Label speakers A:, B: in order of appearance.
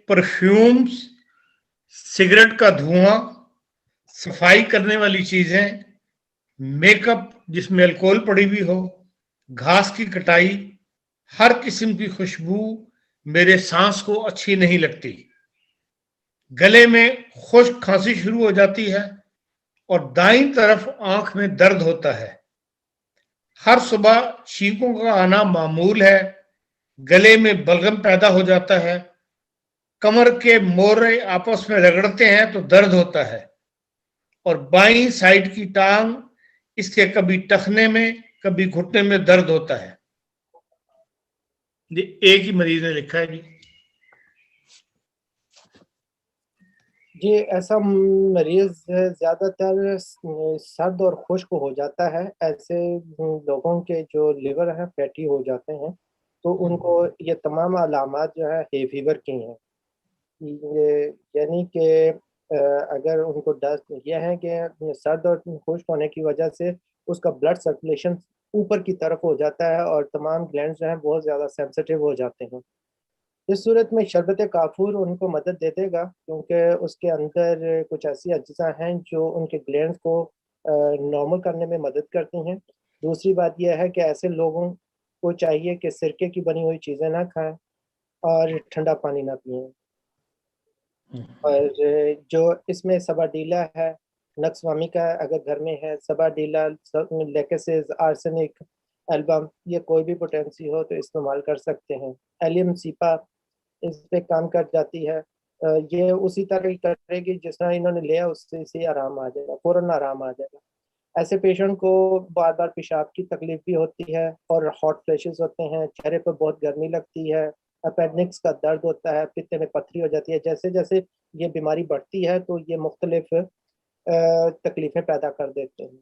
A: Perfumes, cigarette का धुआं, सफाई करने वाली चीजें, मेकअप जिसमें अल्कोहल पड़ी हुई हो, घास की कटाई, हर किस्म की खुशबू मेरे सांस को अच्छी नहीं लगती। गले में खुश्क खांसी शुरू हो जाती है और दाईं तरफ आंख में दर्द होता है। हर सुबह छींकों का आना मामूल है। गले में बलगम पैदा हो जाता है। कमर के मोरे आपस में रगड़ते हैं तो दर्द होता है और बाईं साइड की टांग, इसके कभी टखने में कभी घुटने में दर्द होता है। ये एक ही मरीज ने लिखा है जी।
B: जी, ऐसा मरीज ज्यादातर सर्द और खुश्क हो जाता है। ऐसे लोगों के जो लिवर है फैटी हो जाते हैं, तो उनको ये तमाम अलामात जो है हे फीवर की हैं। ये यानी कि अगर उनको डस्ट यह है कि सर्द और खुश्क होने की वजह से उसका ब्लड सर्कुलेशन ऊपर की तरफ हो जाता है और तमाम ग्लैंड्स जो हैं बहुत ज़्यादा सेंसिटिव हो जाते हैं। इस सूरत में शरबत काफूर उनको मदद दे देगा, क्योंकि उसके अंदर कुछ ऐसी अज्जा हैं जो उनके ग्लैंड्स को नॉर्मल करने में मदद करती हैं। दूसरी बात यह है कि ऐसे लोगों को चाहिए कि सिरके की बनी हुई चीज़ें ना खाएं और ठंडा पानी ना पिएं। और जो इसमें सबाडीला है, नक्सवामी का अगर घर में है, सबाडीला, लेकेसिस, आर्सेनिक, एल्बम, ये कोई भी पोटेंसी हो तो इस्तेमाल कर सकते हैं। एलियम सीपा इस पे काम कर जाती है। ये उसी तरह ही करेगी जिस तरह इन्होंने लिया, उससे इसे आराम आ जाएगा, फौरन आराम आ जाएगा। ऐसे पेशेंट को बार बार पेशाब की तकलीफ भी होती है और हॉट फ्लैशेस होते हैं, चेहरे पर बहुत गर्मी लगती है, अपेंडिक्स का दर्द होता है, पित्ते में पथरी हो जाती है। जैसे जैसे ये बीमारी बढ़ती है तो ये मुख्तलिफ तकलीफें पैदा कर देते हैं।